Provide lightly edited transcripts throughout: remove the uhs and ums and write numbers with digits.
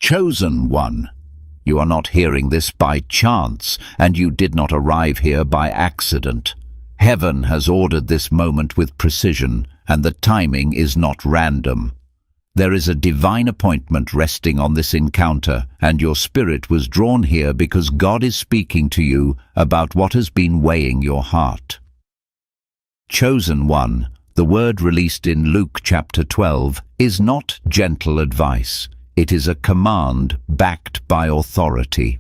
Chosen one. You are not hearing this by chance, and you did not arrive here by accident. Heaven has ordered this moment with precision, and the timing is not random. There is a divine appointment resting on this encounter, and your spirit was drawn here because God is speaking to you about what has been weighing your heart. Chosen one, the word released in Luke chapter 12, is not gentle advice. It is a command backed by authority.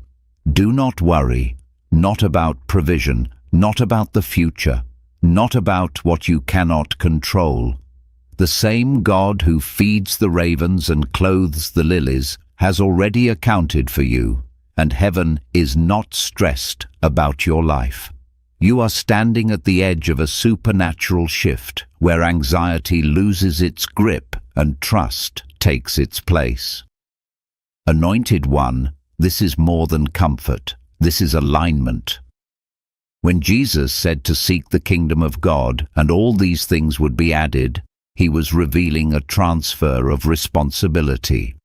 Do not worry, not about provision, not about the future, not about what you cannot control. The same God who feeds the ravens and clothes the lilies has already accounted for you, and heaven is not stressed about your life. You are standing at the edge of a supernatural shift where anxiety loses its grip and trust takes its place. Anointed one, this is more than comfort. This is alignment. When Jesus said to seek the kingdom of God and all these things would be added, he was revealing a transfer of responsibility.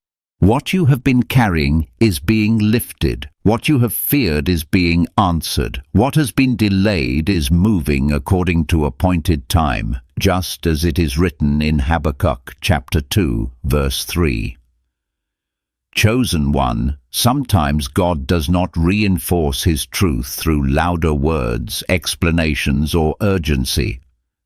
What you have been carrying is being lifted. What you have feared is being answered. What has been delayed is moving according to appointed time, just as it is written in Habakkuk chapter 2, verse 3. Chosen one, sometimes God does not reinforce his truth through louder words, explanations, or urgency.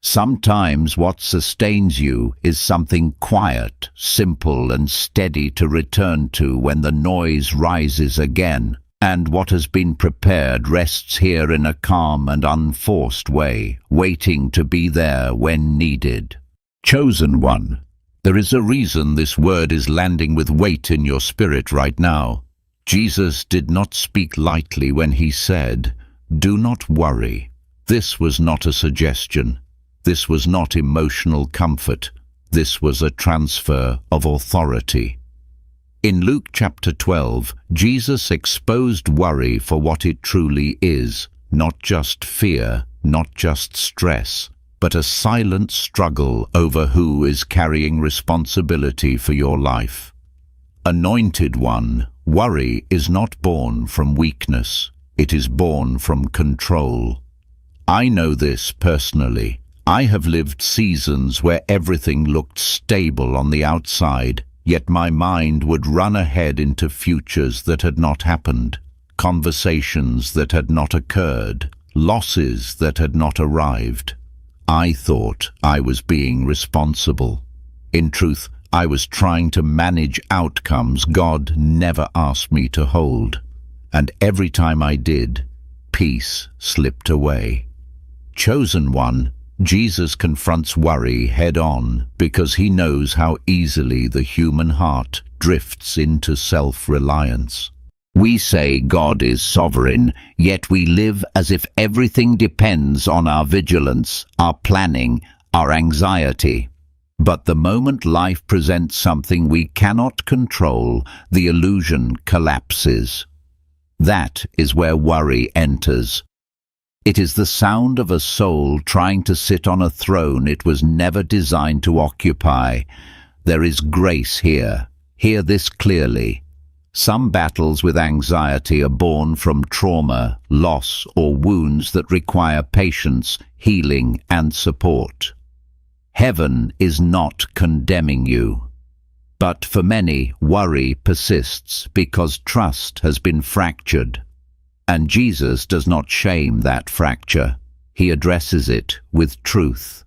Sometimes what sustains you is something quiet, simple, and steady to return to when the noise rises again, and what has been prepared rests here in a calm and unforced way, waiting to be there when needed. Chosen one, there is a reason this word is landing with weight in your spirit right now. Jesus did not speak lightly when he said, "Do not worry." This was not a suggestion. This was not emotional comfort. This was a transfer of authority. In Luke chapter 12, Jesus exposed worry for what it truly is, not just fear, not just stress, but a silent struggle over who is carrying responsibility for your life. Anointed one, worry is not born from weakness. It is born from control. I know this personally. I have lived seasons where everything looked stable on the outside, yet my mind would run ahead into futures that had not happened, conversations that had not occurred, losses that had not arrived. I thought I was being responsible. In truth, I was trying to manage outcomes God never asked me to hold. And every time I did, peace slipped away. Chosen one, Jesus confronts worry head-on because he knows how easily the human heart drifts into self-reliance. We say God is sovereign, yet we live as if everything depends on our vigilance, our planning, our anxiety. But the moment life presents something we cannot control, the illusion collapses. That is where worry enters. It is the sound of a soul trying to sit on a throne it was never designed to occupy. There is grace here. Hear this clearly. Some battles with anxiety are born from trauma, loss, or wounds that require patience, healing, and support. Heaven is not condemning you. But for many, worry persists because trust has been fractured. And Jesus does not shame that fracture. He addresses it with truth.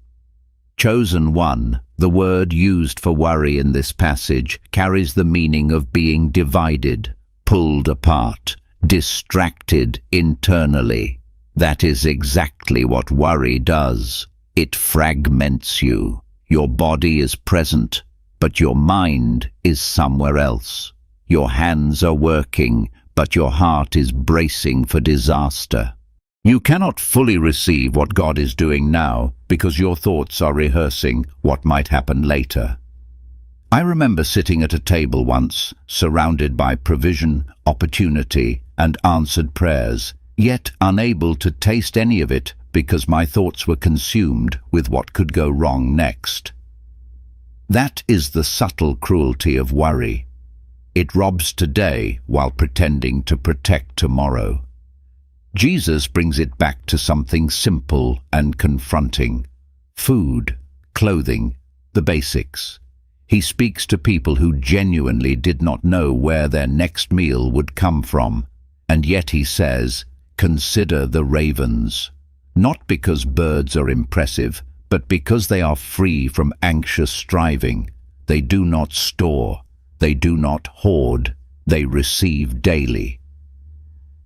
Chosen one, the word used for worry in this passage, carries the meaning of being divided, pulled apart, distracted internally. That is exactly what worry does. It fragments you. Your body is present, but your mind is somewhere else. Your hands are working, but your heart is bracing for disaster. You cannot fully receive what God is doing now because your thoughts are rehearsing what might happen later. I remember sitting at a table once, surrounded by provision, opportunity, and answered prayers, yet unable to taste any of it because my thoughts were consumed with what could go wrong next. That is the subtle cruelty of worry. It robs today while pretending to protect tomorrow. Jesus brings it back to something simple and confronting. Food, clothing, the basics. He speaks to people who genuinely did not know where their next meal would come from. And yet he says, "Consider the ravens." Not because birds are impressive, but because they are free from anxious striving. They do not store. They do not hoard. They receive daily.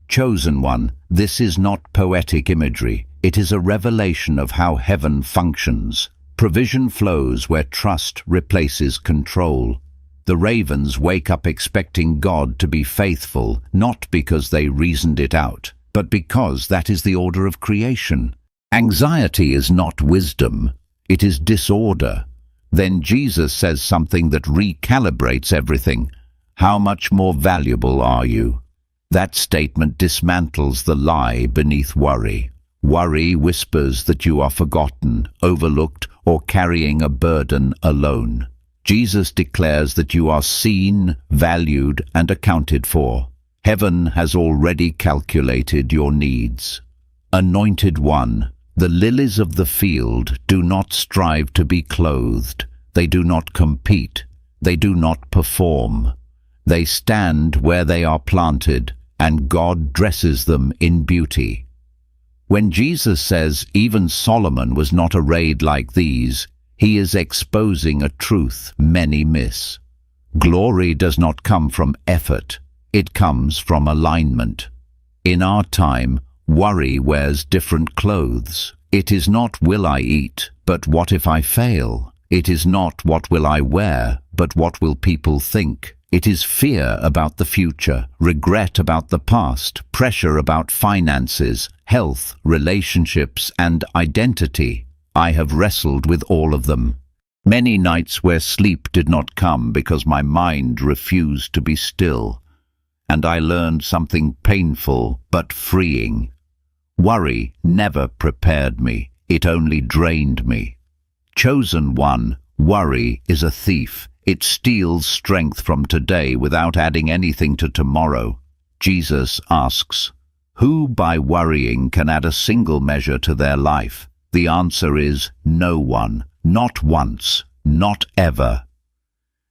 Chosen one, this is not poetic imagery. It is a revelation of how heaven functions. Provision flows where trust replaces control. The ravens wake up expecting God to be faithful, not because they reasoned it out, but because that is the order of creation. Anxiety is not wisdom, it is disorder. Then Jesus says something that recalibrates everything. How much more valuable are you? That statement dismantles the lie beneath worry. Worry whispers that you are forgotten, overlooked, or carrying a burden alone. Jesus declares that you are seen, valued, and accounted for. Heaven has already calculated your needs. Anointed one, the lilies of the field do not strive to be clothed. They do not compete. They do not perform. They stand where they are planted, and God dresses them in beauty. When Jesus says even Solomon was not arrayed like these, he is exposing a truth many miss. Glory does not come from effort. It comes from alignment. In our time, worry wears different clothes. It is not will I eat, but what if I fail? It is not what will I wear, but what will people think? It is fear about the future, regret about the past, pressure about finances, health, relationships, and identity. I have wrestled with all of them. Many nights where sleep did not come because my mind refused to be still. And I learned something painful but freeing. Worry never prepared me, it only drained me. Chosen one, worry is a thief. It steals strength from today without adding anything to tomorrow. Jesus asks, who by worrying can add a single measure to their life? The answer is no one, not once, not ever.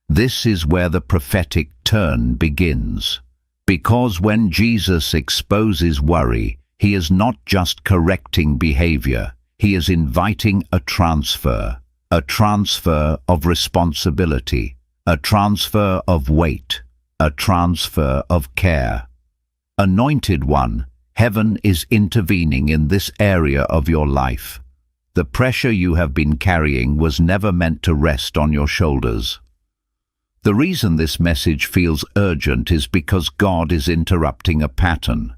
This is where the prophetic turn begins. Because when Jesus exposes worry, he is not just correcting behavior, he is inviting a transfer of responsibility, a transfer of weight, a transfer of care. Anointed one, heaven is intervening in this area of your life. The pressure you have been carrying was never meant to rest on your shoulders. The reason this message feels urgent is because God is interrupting a pattern.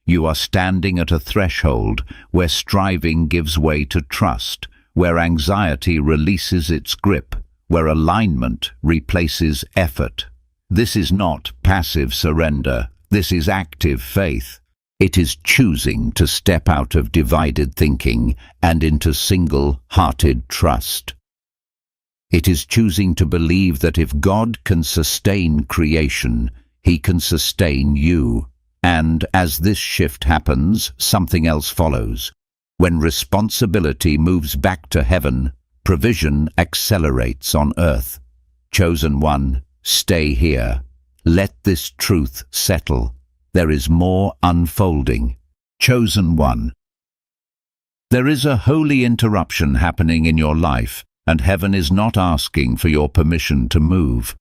You are standing at a threshold where striving gives way to trust, where anxiety releases its grip, where alignment replaces effort. This is not passive surrender. This is active faith. It is choosing to step out of divided thinking and into single-hearted trust. It is choosing to believe that if God can sustain creation, he can sustain you. And as this shift happens, something else follows. When responsibility moves back to heaven, provision accelerates on earth. Chosen one, stay here. Let this truth settle. There is more unfolding. Chosen one. There is a holy interruption happening in your life, and heaven is not asking for your permission to move.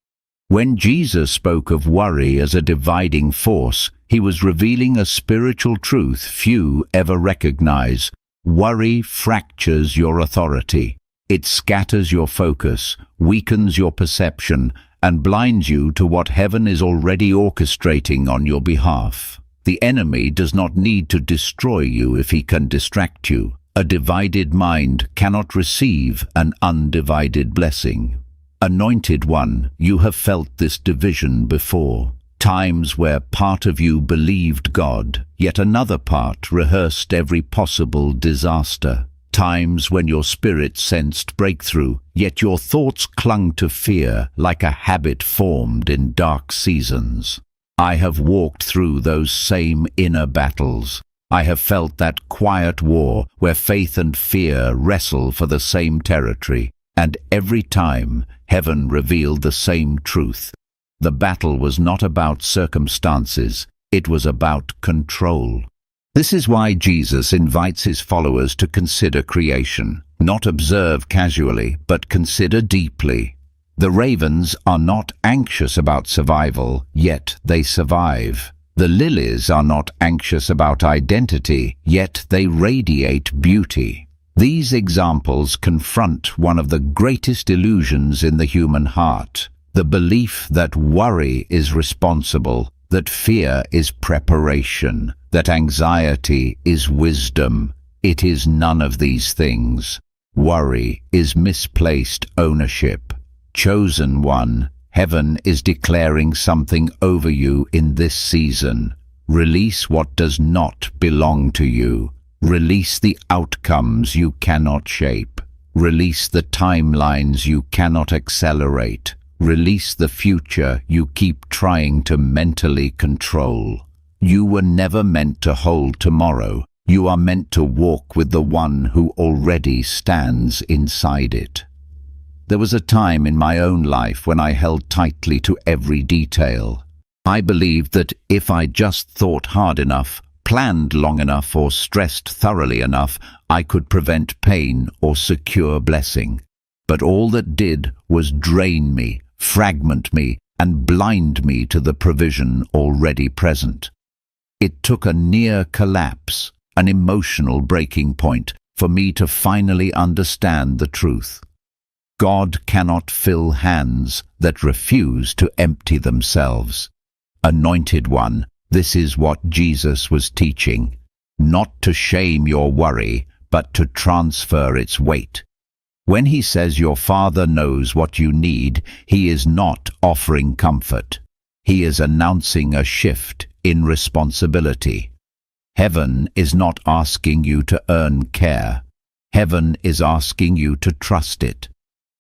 When Jesus spoke of worry as a dividing force, he was revealing a spiritual truth few ever recognize. Worry fractures your authority. It scatters your focus, weakens your perception, and blinds you to what heaven is already orchestrating on your behalf. The enemy does not need to destroy you if he can distract you. A divided mind cannot receive an undivided blessing. Anointed one, you have felt this division before. Times where part of you believed God, yet another part rehearsed every possible disaster. Times when your spirit sensed breakthrough, yet your thoughts clung to fear like a habit formed in dark seasons. I have walked through those same inner battles. I have felt that quiet war where faith and fear wrestle for the same territory, and every time heaven revealed the same truth. The battle was not about circumstances, it was about control. This is why Jesus invites his followers to consider creation, not observe casually, but consider deeply. The ravens are not anxious about survival, yet they survive. The lilies are not anxious about identity, yet they radiate beauty. These examples confront one of the greatest illusions in the human heart, the belief that worry is responsible, that fear is preparation, that anxiety is wisdom. It is none of these things. Worry is misplaced ownership. Chosen one, heaven is declaring something over you in this season. Release what does not belong to you. Release the outcomes you cannot shape. Release the timelines you cannot accelerate. Release the future you keep trying to mentally control. You were never meant to hold tomorrow. You are meant to walk with the one who already stands inside it. There was a time in my own life when I held tightly to every detail. I believed that if I just thought hard enough, planned long enough, or stressed thoroughly enough, I could prevent pain or secure blessing. But all that did was drain me, fragment me, and blind me to the provision already present. It took a near collapse, an emotional breaking point, for me to finally understand the truth. God cannot fill hands that refuse to empty themselves. Anointed one, this is what Jesus was teaching. Not to shame your worry, but to transfer its weight. When he says your Father knows what you need, he is not offering comfort. He is announcing a shift in responsibility. Heaven is not asking you to earn care. Heaven is asking you to trust it.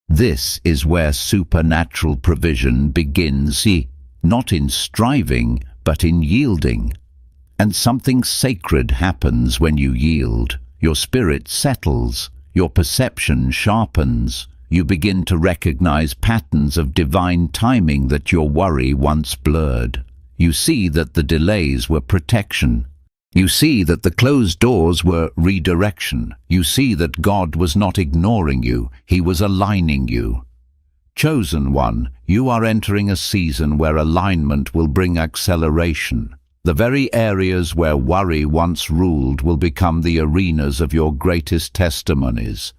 This is where supernatural provision begins, not in striving, but in yielding. And something sacred happens when you yield. Your spirit settles, your perception sharpens. You begin to recognize patterns of divine timing that your worry once blurred. You see that the delays were protection. You see that the closed doors were redirection. You see that God was not ignoring you, he was aligning you. Chosen one, you are entering a season where alignment will bring acceleration. The very areas where worry once ruled will become the arenas of your greatest testimonies.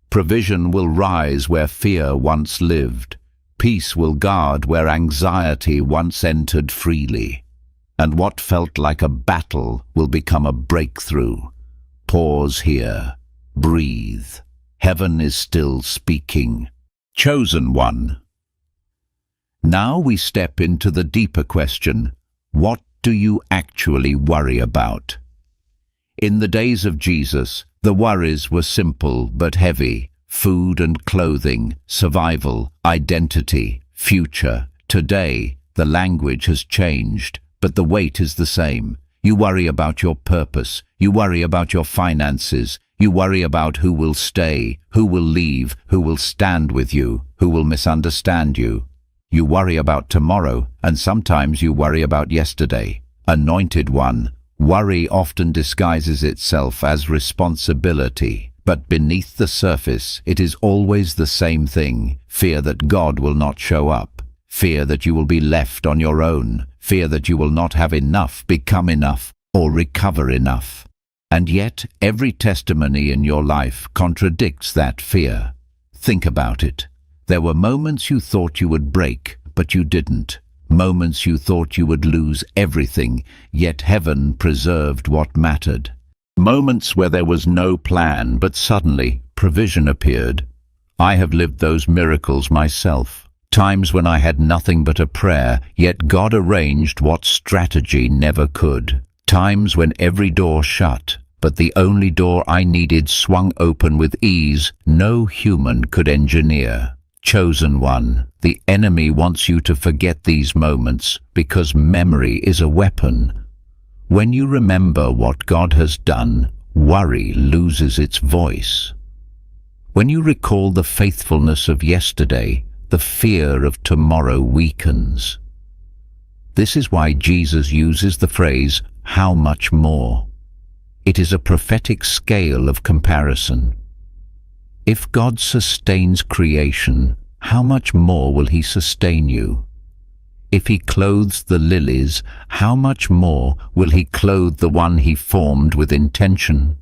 Provision will rise where fear once lived. Peace will guard where anxiety once entered freely. And what felt like a battle will become a breakthrough. Pause here. Breathe. Heaven is still speaking. Chosen one. Now we step into the deeper question. What do you actually worry about? In the days of Jesus, the worries were simple but heavy. Food and clothing, survival, identity, future. Today, the language has changed, but the weight is the same. You worry about your purpose. You worry about your finances. You worry about who will stay, who will leave, who will stand with you, who will misunderstand you. You worry about tomorrow, and sometimes you worry about yesterday. Anointed one, worry often disguises itself as responsibility, but beneath the surface it is always the same thing. Fear that God will not show up. Fear that you will be left on your own. Fear that you will not have enough, become enough, or recover enough. And yet, every testimony in your life contradicts that fear. Think about it. There were moments you thought you would break, but you didn't. Moments you thought you would lose everything, yet heaven preserved what mattered. Moments where there was no plan, but suddenly provision appeared. I have lived those miracles myself. Times when I had nothing but a prayer, yet God arranged what strategy never could. Times when every door shut, but the only door I needed swung open with ease no human could engineer. Chosen one, the enemy wants you to forget these moments because memory is a weapon. When you remember what God has done, worry loses its voice. When you recall the faithfulness of yesterday, the fear of tomorrow weakens. This is why Jesus uses the phrase, "How much more?" It is a prophetic scale of comparison. If God sustains creation, how much more will He sustain you? If He clothes the lilies, how much more will He clothe the one He formed with intention?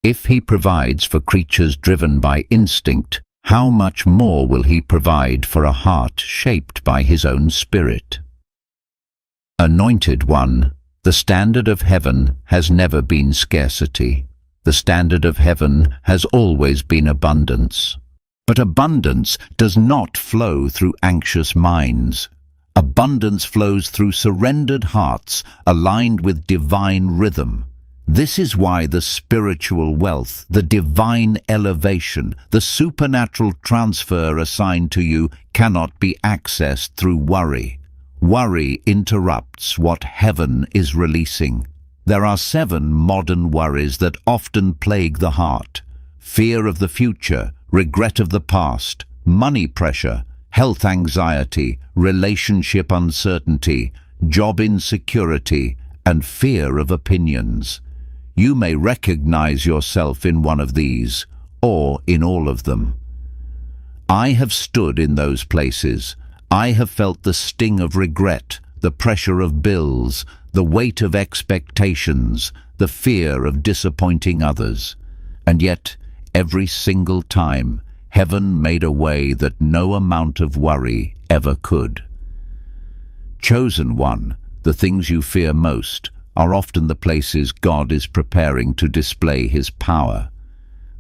If He provides for creatures driven by instinct, how much more will He provide for a heart shaped by His own Spirit? Anointed one, the standard of heaven has never been scarcity. The standard of heaven has always been abundance. But abundance does not flow through anxious minds. Abundance flows through surrendered hearts aligned with divine rhythm. This is why the spiritual wealth, the divine elevation, the supernatural transfer assigned to you cannot be accessed through worry. Worry interrupts what heaven is releasing. There are 7 modern worries that often plague the heart: fear of the future, regret of the past, money pressure, health anxiety, relationship uncertainty, job insecurity, and fear of opinions. You may recognize yourself in one of these, or in all of them. I have stood in those places. I have felt the sting of regret, the pressure of bills, the weight of expectations, the fear of disappointing others. And yet, every single time, heaven made a way that no amount of worry ever could. Chosen one, the things you fear most are often the places God is preparing to display His power.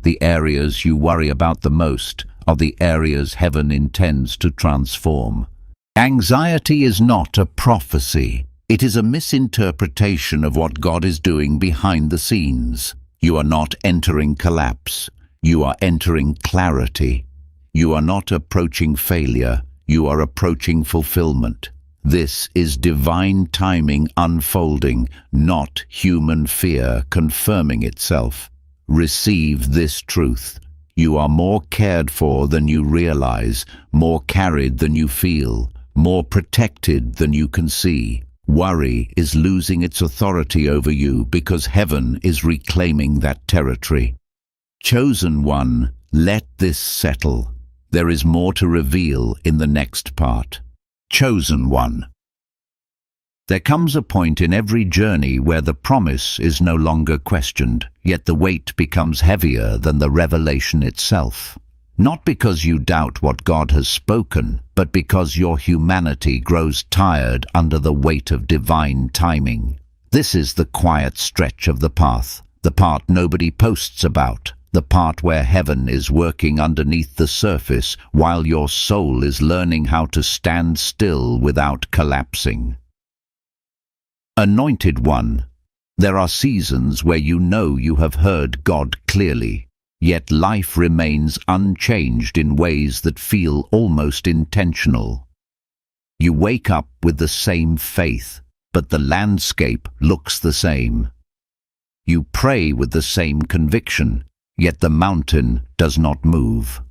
The areas you worry about the most are the areas heaven intends to transform. Anxiety is not a prophecy. It is a misinterpretation of what God is doing behind the scenes. You are not entering collapse. You are entering clarity. You are not approaching failure. You are approaching fulfillment. This is divine timing unfolding, not human fear confirming itself. Receive this truth. You are more cared for than you realize, more carried than you feel, more protected than you can see. Worry is losing its authority over you because heaven is reclaiming that territory. Chosen one, let this settle. There is more to reveal in the next part. Chosen one. There comes a point in every journey where the promise is no longer questioned, yet the weight becomes heavier than the revelation itself. Not because you doubt what God has spoken, but because your humanity grows tired under the weight of divine timing. This is the quiet stretch of the path, the part nobody posts about, the part where heaven is working underneath the surface while your soul is learning how to stand still without collapsing. Anointed one, there are seasons where you know you have heard God clearly, yet life remains unchanged in ways that feel almost intentional. You wake up with the same faith, but the landscape looks the same. You pray with the same conviction, yet the mountain does not move.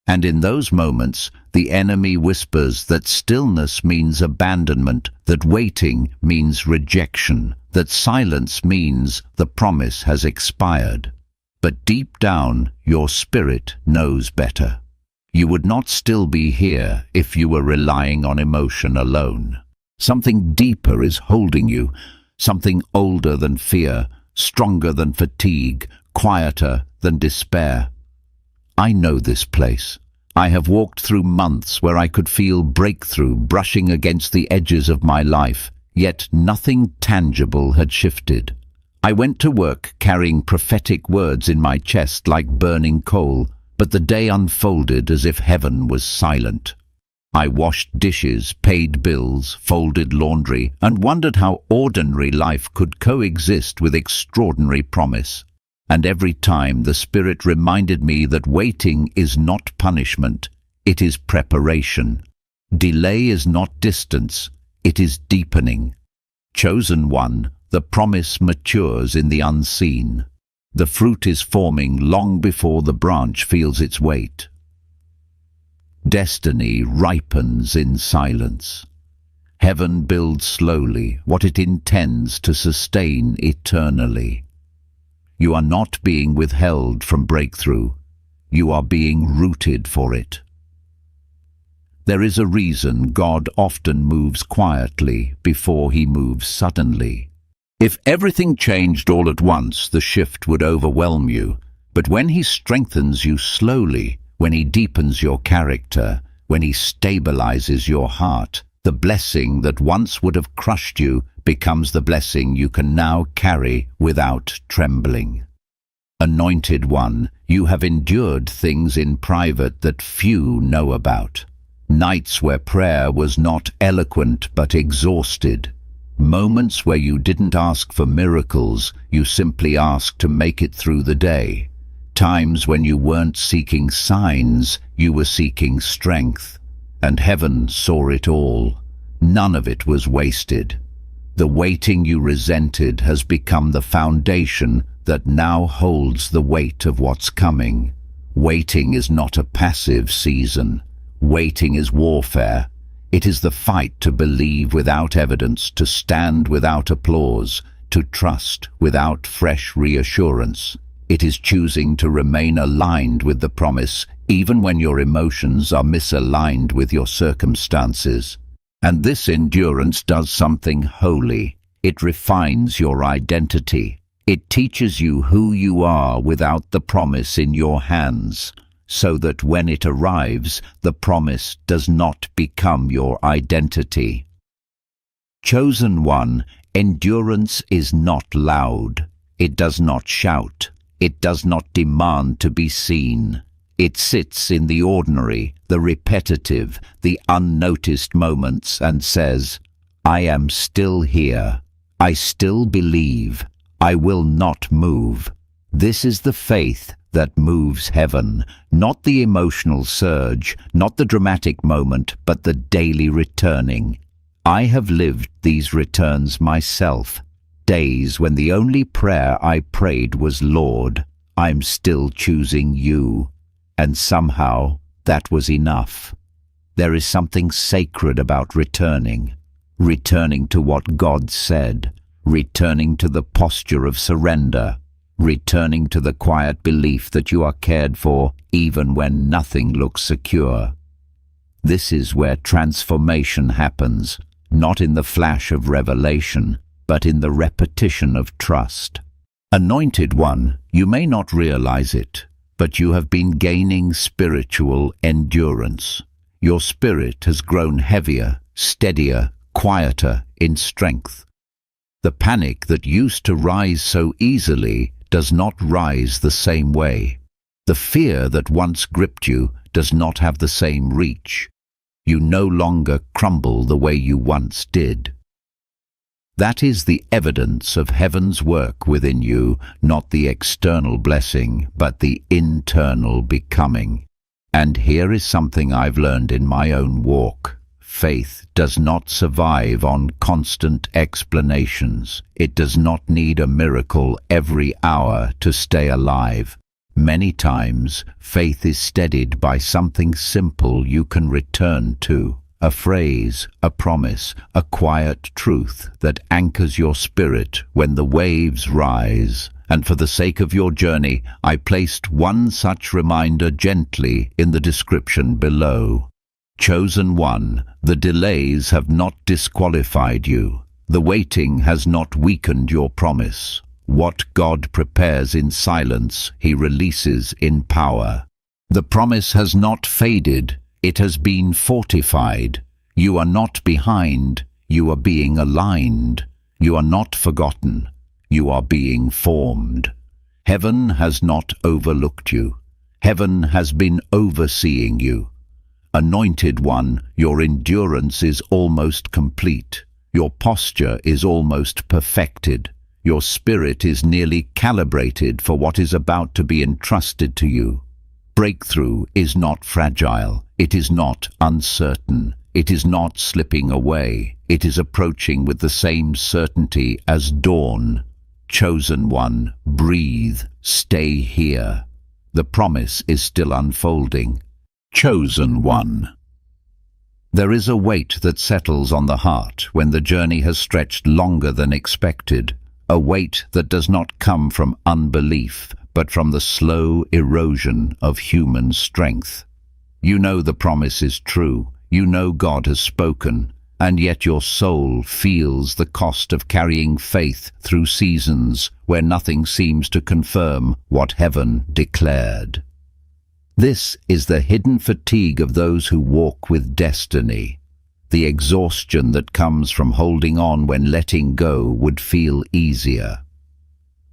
And in those moments, the enemy whispers that stillness means abandonment, that waiting means rejection, that silence means the promise has expired. But deep down, your spirit knows better. You would not still be here if you were relying on emotion alone. Something deeper is holding you, something older than fear, stronger than fatigue, quieter than despair. I know this place. I have walked through months where I could feel breakthrough brushing against the edges of my life, yet nothing tangible had shifted. I went to work carrying prophetic words in my chest like burning coal, but the day unfolded as if heaven was silent. I washed dishes, paid bills, folded laundry, and wondered how ordinary life could coexist with extraordinary promise. And every time the Spirit reminded me that waiting is not punishment, it is preparation. Delay is not distance, it is deepening. Chosen one, the promise matures in the unseen. The fruit is forming long before the branch feels its weight. Destiny ripens in silence. Heaven builds slowly what it intends to sustain eternally. You are not being withheld from breakthrough. You are being rooted for it. There is a reason God often moves quietly before he moves suddenly. If everything changed all at once, the shift would overwhelm you. But when he strengthens you slowly, when he deepens your character, when he stabilizes your heart, the blessing that once would have crushed you becomes the blessing you can now carry without trembling. Anointed one, you have endured things in private that few know about. Nights where prayer was not eloquent but exhausted. Moments where you didn't ask for miracles, you simply asked to make it through the day. Times when you weren't seeking signs, you were seeking strength. And heaven saw it all. None of it was wasted. The waiting you resented has become the foundation that now holds the weight of what's coming. Waiting is not a passive season. Waiting is warfare. It is the fight to believe without evidence, to stand without applause, to trust without fresh reassurance. It is choosing to remain aligned with the promise, even when your emotions are misaligned with your circumstances. And this endurance does something holy. It refines your identity. It teaches you who you are without the promise in your hands, so that when it arrives, the promise does not become your identity. Chosen one, endurance is not loud. It does not shout. It does not demand to be seen. It sits in the ordinary, the repetitive, the unnoticed moments and says, I am still here. I still believe. I will not move. This is the faith that moves heaven, not the emotional surge, not the dramatic moment, but the daily returning. I have lived these returns myself. Days when the only prayer I prayed was, Lord, I'm still choosing you. And somehow that was enough. There is something sacred about returning to what God said, returning to the posture of surrender, returning to the quiet belief that you are cared for even when nothing looks secure. This is where transformation happens, not in the flash of revelation, but in the repetition of trust. Anointed one, you may not realize it, but you have been gaining spiritual endurance. Your spirit has grown heavier, steadier, quieter in strength. The panic that used to rise so easily does not rise the same way. The fear that once gripped you does not have the same reach. You no longer crumble the way you once did. That is the evidence of heaven's work within you, not the external blessing, but the internal becoming. And here is something I've learned in my own walk. Faith does not survive on constant explanations. It does not need a miracle every hour to stay alive. Many times, faith is steadied by something simple you can return to. A phrase, a promise, a quiet truth that anchors your spirit when the waves rise. And for the sake of your journey, I placed one such reminder gently in the description below. Chosen one, the delays have not disqualified you. The waiting has not weakened your promise. What God prepares in silence, he releases in power. The promise has not faded. It has been fortified. You are not behind. You are being aligned. You are not forgotten. You are being formed. Heaven has not overlooked you. Heaven has been overseeing you. Anointed one, your endurance is almost complete. Your posture is almost perfected. Your spirit is nearly calibrated for what is about to be entrusted to you. Breakthrough is not fragile. It is not uncertain. It is not slipping away. It is approaching with the same certainty as dawn. Chosen one, breathe. Stay here. The promise is still unfolding. Chosen one. There is a weight that settles on the heart when the journey has stretched longer than expected, a weight that does not come from unbelief, but from the slow erosion of human strength. You know the promise is true, you know God has spoken, and yet your soul feels the cost of carrying faith through seasons where nothing seems to confirm what heaven declared. This is the hidden fatigue of those who walk with destiny, the exhaustion that comes from holding on when letting go would feel easier.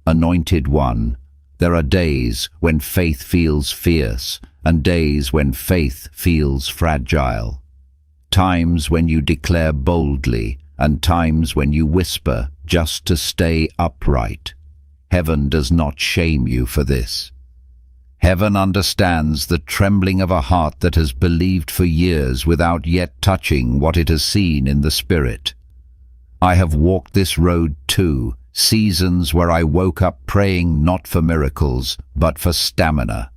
Anointed one, there are days when faith feels fierce and days when faith feels fragile. Times when you declare boldly and times when you whisper just to stay upright. Heaven does not shame you for this. Heaven understands the trembling of a heart that has believed for years without yet touching what it has seen in the Spirit. I have walked this road too, seasons where I woke up praying not for miracles, but for stamina.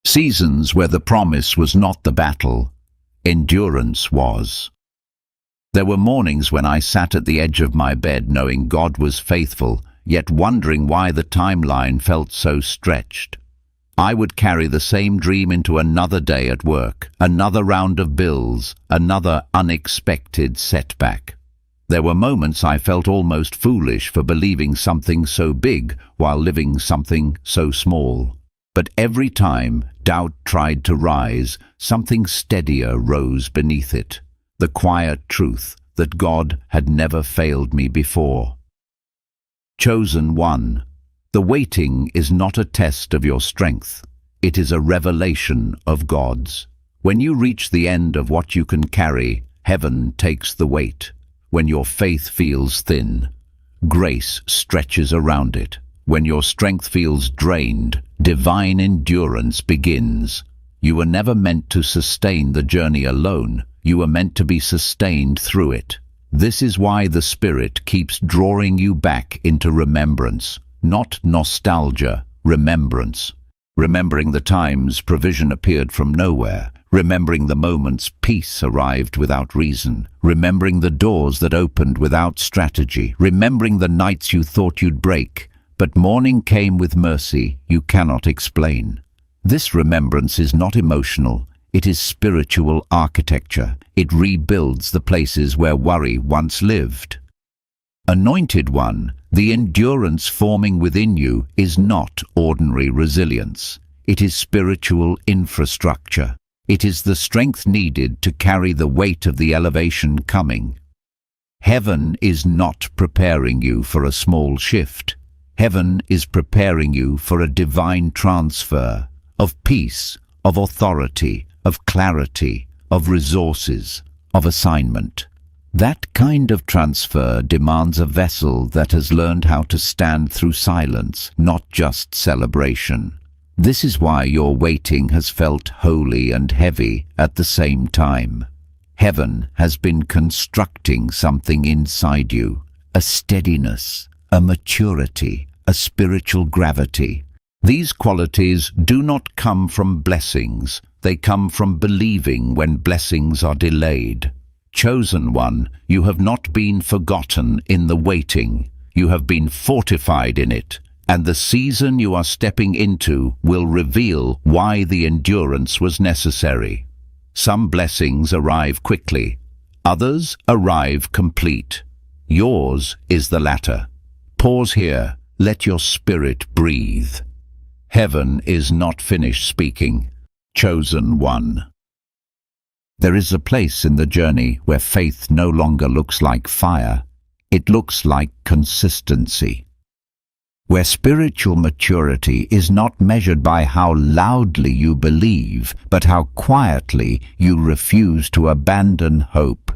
Seasons where the promise was not the battle, endurance was. There were mornings when I sat at the edge of my bed knowing God was faithful, yet wondering why the timeline felt so stretched. I would carry the same dream into another day at work, another round of bills, another unexpected setback. There were moments I felt almost foolish for believing something so big while living something so small. But every time doubt tried to rise, something steadier rose beneath it, the quiet truth that God had never failed me before. Chosen one. The waiting is not a test of your strength. It is a revelation of God's. When you reach the end of what you can carry, heaven takes the weight. When your faith feels thin, grace stretches around it. When your strength feels drained, divine endurance begins. You were never meant to sustain the journey alone. You were meant to be sustained through it. This is why the Spirit keeps drawing you back into remembrance. Not nostalgia, remembrance. Remembering the times provision appeared from nowhere. Remembering the moments peace arrived without reason. Remembering the doors that opened without strategy. Remembering the nights you thought you'd break, but morning came with mercy you cannot explain. This remembrance is not emotional. It is spiritual architecture. It rebuilds the places where worry once lived. Anointed one, the endurance forming within you is not ordinary resilience. It is spiritual infrastructure. It is the strength needed to carry the weight of the elevation coming. Heaven is not preparing you for a small shift. Heaven is preparing you for a divine transfer of peace, of authority, of clarity, of resources, of assignment. That kind of transfer demands a vessel that has learned how to stand through silence, not just celebration. This is why your waiting has felt holy and heavy at the same time. Heaven has been constructing something inside you, a steadiness, a maturity, a spiritual gravity. These qualities do not come from blessings, they come from believing when blessings are delayed. Chosen one, you have not been forgotten in the waiting. You have been fortified in it, and the season you are stepping into will reveal why the endurance was necessary. Some blessings arrive quickly, others arrive complete. Yours is the latter. Pause here, let your spirit breathe. Heaven is not finished speaking. Chosen one. There is a place in the journey where faith no longer looks like fire. It looks like consistency. where spiritual maturity is not measured by how loudly you believe, but how quietly you refuse to abandon hope.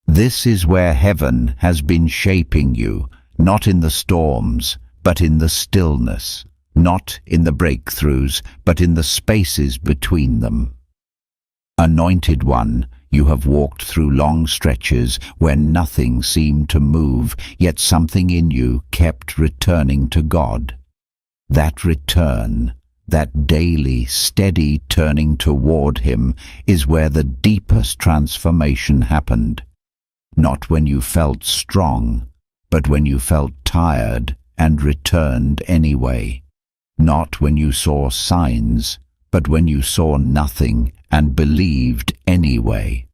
This is where heaven has been shaping you, not in the storms, but in the stillness, not in the breakthroughs, but in the spaces between them. Anointed one, you have walked through long stretches where nothing seemed to move, yet something in you kept returning to God. That return, that daily, steady turning toward Him, is where the deepest transformation happened. Not when you felt strong, but when you felt tired and returned anyway. Not when you saw signs, but when you saw nothing and believed anyway.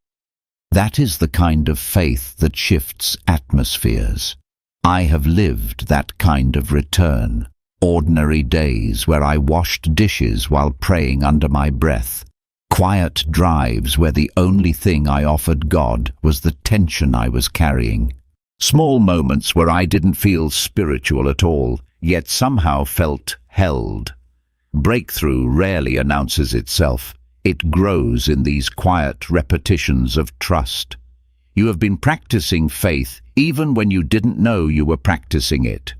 That is the kind of faith that shifts atmospheres. I have lived that kind of return. Ordinary days where I washed dishes while praying under my breath. Quiet drives where the only thing I offered God was the tension I was carrying. Small moments where I didn't feel spiritual at all, yet somehow felt held. Breakthrough rarely announces itself. It grows in these quiet repetitions of trust. You have been practicing faith even when you didn't know you were practicing it.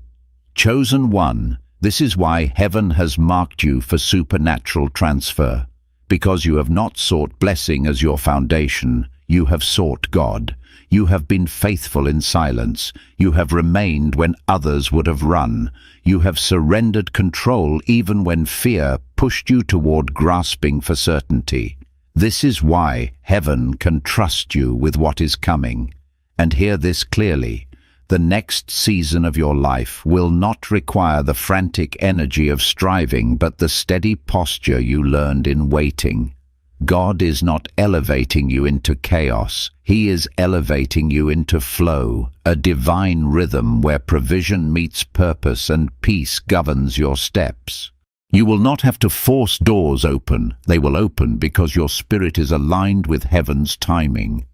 Chosen one, this is why heaven has marked you for supernatural transfer. Because you have not sought blessing as your foundation, you have sought God. You have been faithful in silence. You have remained when others would have run. You have surrendered control even when fear pushed you toward grasping for certainty. This is why heaven can trust you with what is coming. And hear this clearly. The next season of your life will not require the frantic energy of striving, but the steady posture you learned in waiting. God is not elevating you into chaos. He is elevating you into flow, a divine rhythm where provision meets purpose and peace governs your steps. You will not have to force doors open. They will open because your spirit is aligned with heaven's timing.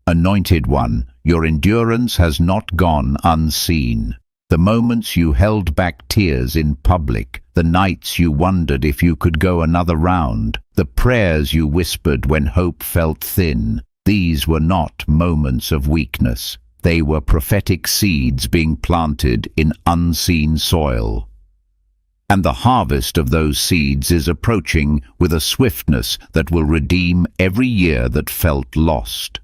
Anointed one, your endurance has not gone unseen. The moments you held back tears in public, the nights you wondered if you could go another round, the prayers you whispered when hope felt thin, these were not moments of weakness. They were prophetic seeds being planted in unseen soil. And the harvest of those seeds is approaching with a swiftness that will redeem every year that felt lost.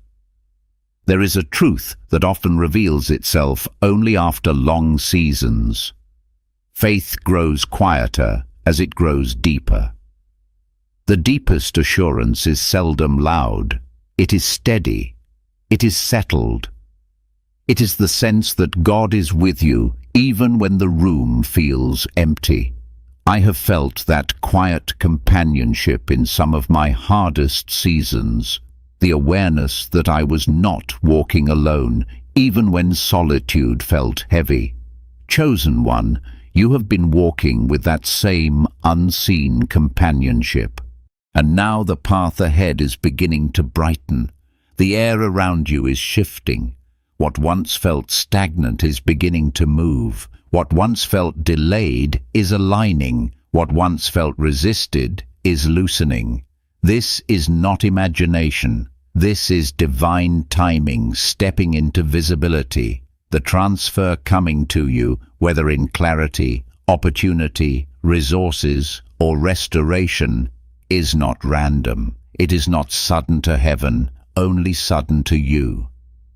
There is a truth that often reveals itself only after long seasons. Faith grows quieter as it grows deeper. The deepest assurance is seldom loud. It is steady. It is settled. It is the sense that God is with you even when the room feels empty. I have felt that quiet companionship in some of my hardest seasons. The awareness that I was not walking alone, even when solitude felt heavy. Chosen one, you have been walking with that same unseen companionship. And now the path ahead is beginning to brighten. The air around you is shifting. What once felt stagnant is beginning to move. What once felt delayed is aligning. What once felt resisted is loosening. This is not imagination. This is divine timing stepping into visibility. The transfer coming to you, whether in clarity, opportunity, resources, or restoration, is not random. It is not sudden to heaven, only sudden to you.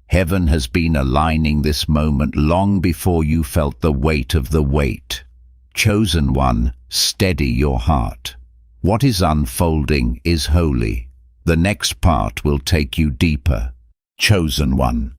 Heaven has been aligning this moment long before you felt the weight of the weight. Chosen one, steady your heart. What is unfolding is holy. The next part will take you deeper. Chosen one.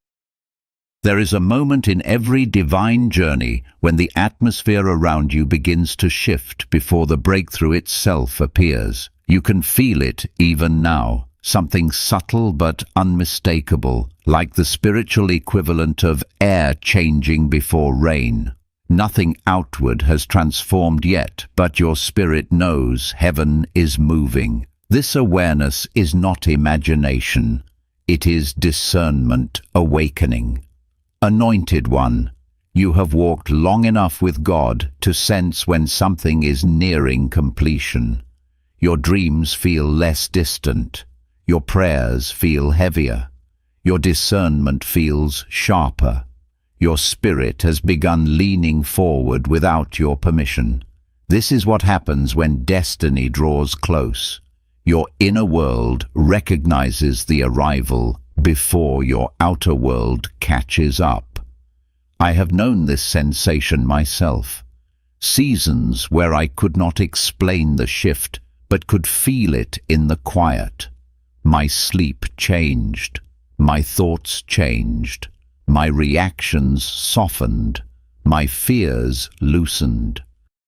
There is a moment in every divine journey when the atmosphere around you begins to shift before the breakthrough itself appears. You can feel it even now, something subtle but unmistakable, like the spiritual equivalent of air changing before rain. Nothing outward has transformed yet, but your spirit knows heaven is moving. This awareness is not imagination. It is discernment awakening. Anointed one, You have walked long enough with God to sense when something is nearing completion. Your dreams feel less distant. Your prayers feel heavier. Your discernment feels sharper. Your spirit has begun leaning forward without your permission. This is what happens when destiny draws close. Your inner world recognizes the arrival before your outer world catches up. I have known this sensation myself. Seasons where I could not explain the shift, but could feel it in the quiet. My sleep changed. My thoughts changed. My reactions softened. My fears loosened.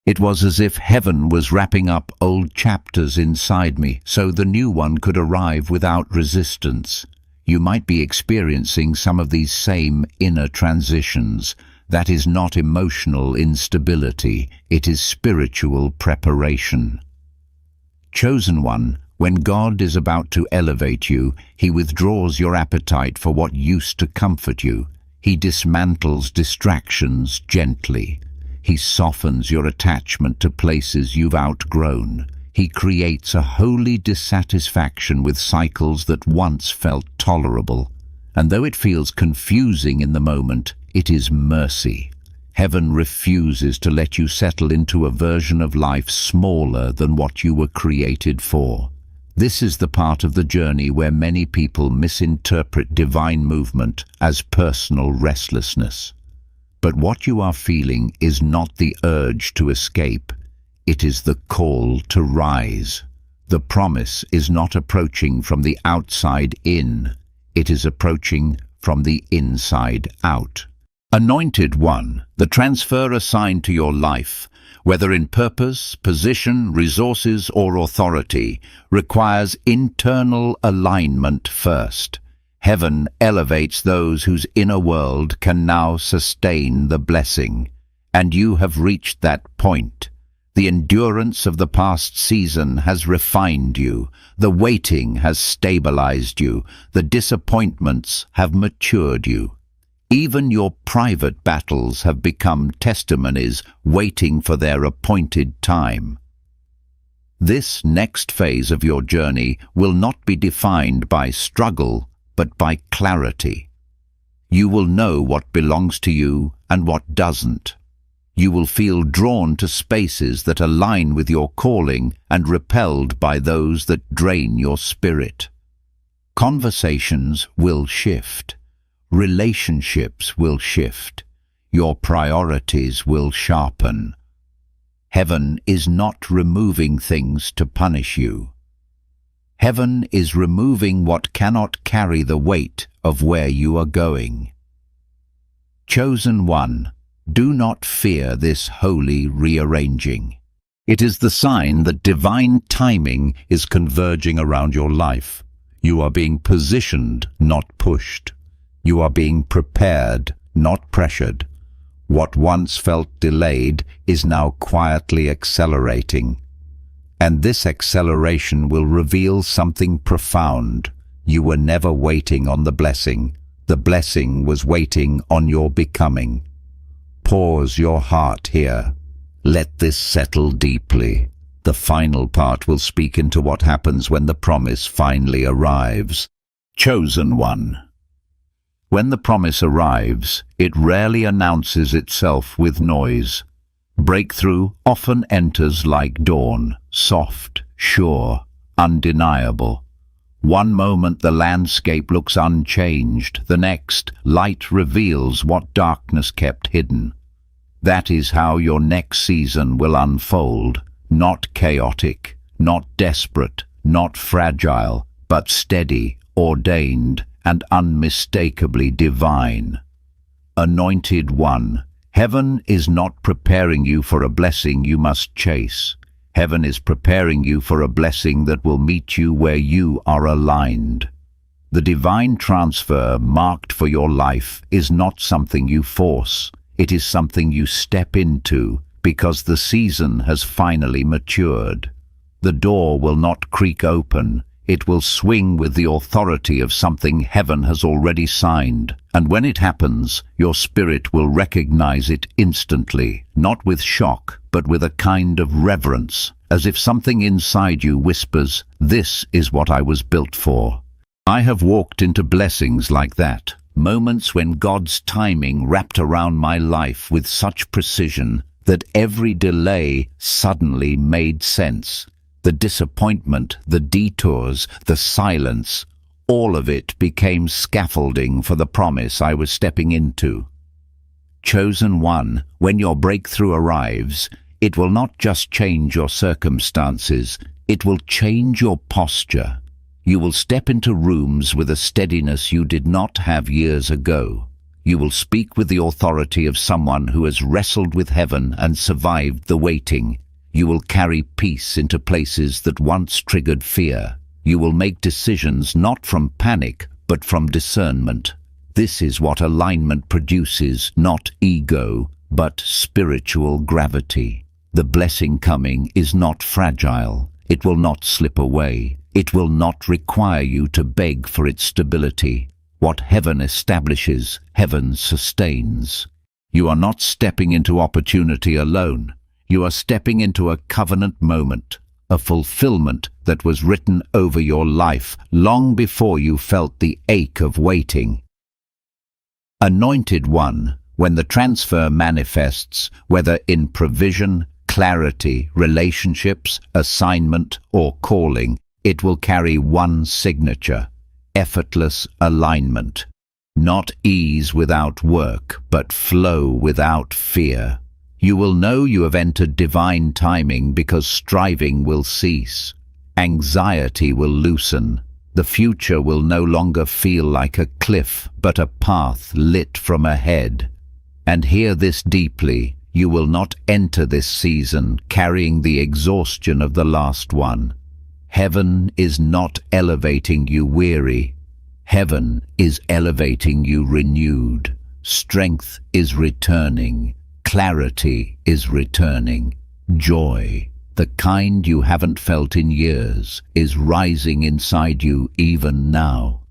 It was as if heaven was wrapping up old chapters inside me so the new one could arrive without resistance. You might be experiencing some of these same inner transitions. That is not emotional instability, it is spiritual preparation. Chosen one, when God is about to elevate you, He withdraws your appetite for what used to comfort you. He dismantles distractions gently. He softens your attachment to places you've outgrown. He creates a holy dissatisfaction with cycles that once felt tolerable. And though it feels confusing in the moment, it is mercy. Heaven refuses to let you settle into a version of life smaller than what you were created for. This is the part of the journey where many people misinterpret divine movement as personal restlessness. But what you are feeling is not the urge to escape. It is the call to rise. The promise is not approaching from the outside in. It is approaching from the inside out. Anointed one, the transfer assigned to your life, whether in purpose, position, resources, or authority, requires internal alignment first. Heaven elevates those whose inner world can now sustain the blessing. And you have reached that point. The endurance of the past season has refined you. The waiting has stabilized you. The disappointments have matured you. Even your private battles have become testimonies waiting for their appointed time. This next phase of your journey will not be defined by struggle, but by clarity. You will know what belongs to you and what doesn't. You will feel drawn to spaces that align with your calling and repelled by those that drain your spirit. Conversations will shift. Relationships will shift. Your priorities will sharpen. Heaven is not removing things to punish you. Heaven is removing what cannot carry the weight of where you are going. Chosen one, do not fear this holy rearranging. It is the sign that divine timing is converging around your life. You are being positioned, not pushed. You are being prepared, not pressured. What once felt delayed is now quietly accelerating. And this acceleration will reveal something profound. You were never waiting on the blessing. The blessing was waiting on your becoming. Pause your heart here. Let this settle deeply. The final part will speak into what happens when the promise finally arrives. Chosen one. When the promise arrives, it rarely announces itself with noise. Breakthrough often enters like dawn, soft, sure, undeniable. One moment the landscape looks unchanged, the next, light reveals what darkness kept hidden. That is how your next season will unfold, not chaotic, not desperate, not fragile, but steady, ordained, and unmistakably divine. Anointed one, heaven is not preparing you for a blessing you must chase. Heaven is preparing you for a blessing that will meet you where you are aligned. The divine transfer marked for your life is not something you force. It is something you step into because the season has finally matured. The door will not creak open. It will swing with the authority of something heaven has already signed. And when it happens, your spirit will recognize it instantly, not with shock, but with a kind of reverence, as if something inside you whispers, "This is what I was built for." I have walked into blessings like that, moments when God's timing wrapped around my life with such precision that every delay suddenly made sense. The disappointment, the detours, the silence, all of it became scaffolding for the promise I was stepping into. Chosen one, when your breakthrough arrives, it will not just change your circumstances, it will change your posture. You will step into rooms with a steadiness you did not have years ago. You will speak with the authority of someone who has wrestled with heaven and survived the waiting. You will carry peace into places that once triggered fear. You will make decisions not from panic, but from discernment. This is what alignment produces, not ego, but spiritual gravity. The blessing coming is not fragile. It will not slip away. It will not require you to beg for its stability. What heaven establishes, heaven sustains. You are not stepping into opportunity alone. You are stepping into a covenant moment, a fulfillment that was written over your life long before you felt the ache of waiting. Anointed one, when the transfer manifests, whether in provision, clarity, relationships, assignment, or calling, it will carry one signature: effortless alignment. Not ease without work, but flow without fear. You will know you have entered divine timing because striving will cease. Anxiety will loosen. The future will no longer feel like a cliff, but a path lit from ahead. And hear this deeply, you will not enter this season carrying the exhaustion of the last one. Heaven is not elevating you weary. Heaven is elevating you renewed. Strength is returning. Clarity is returning. Joy, the kind you haven't felt in years, is rising inside you even now.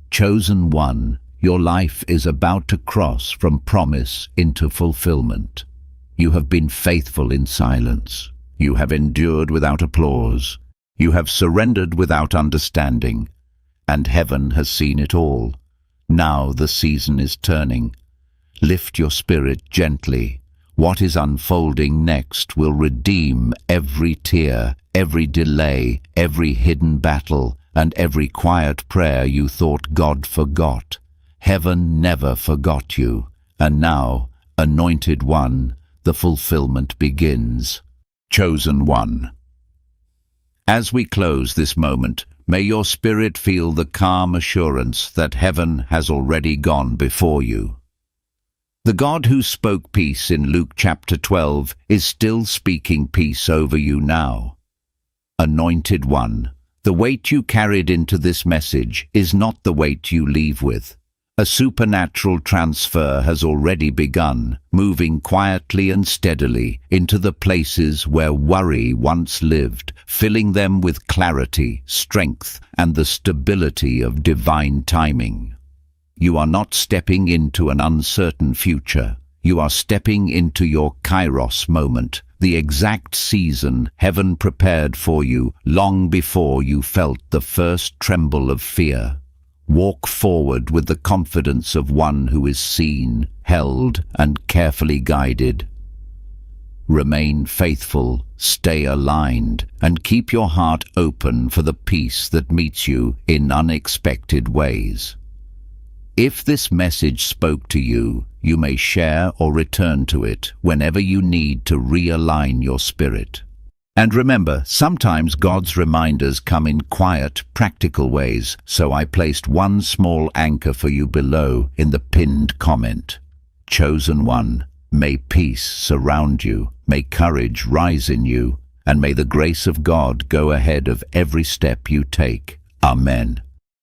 Chosen one, your life is about to cross from promise into fulfillment. You have been faithful in silence. You have endured without applause. You have surrendered without understanding. And heaven has seen it all. Now the season is turning. Lift your spirit gently. What is unfolding next will redeem every tear, every delay, every hidden battle, and every quiet prayer you thought God forgot. Heaven never forgot you. And now, anointed one, the fulfillment begins. Chosen one. As we close this moment, may your spirit feel the calm assurance that heaven has already gone before you. The God who spoke peace in Luke chapter 12 is still speaking peace over you now. Anointed one, the weight you carried into this message is not the weight you leave with. A supernatural transfer has already begun, moving quietly and steadily into the places where worry once lived, filling them with clarity, strength, and the stability of divine timing. You are not stepping into an uncertain future. You are stepping into your Kairos moment, the exact season heaven prepared for you long before you felt the first tremble of fear. Walk forward with the confidence of one who is seen, held, and carefully guided. Remain faithful, stay aligned, and keep your heart open for the peace that meets you in unexpected ways. If this message spoke to you, you may share or return to it whenever you need to realign your spirit. And remember, sometimes God's reminders come in quiet, practical ways, so I placed one small anchor for you below in the pinned comment. Chosen one, may peace surround you, may courage rise in you, and may the grace of God go ahead of every step you take. Amen.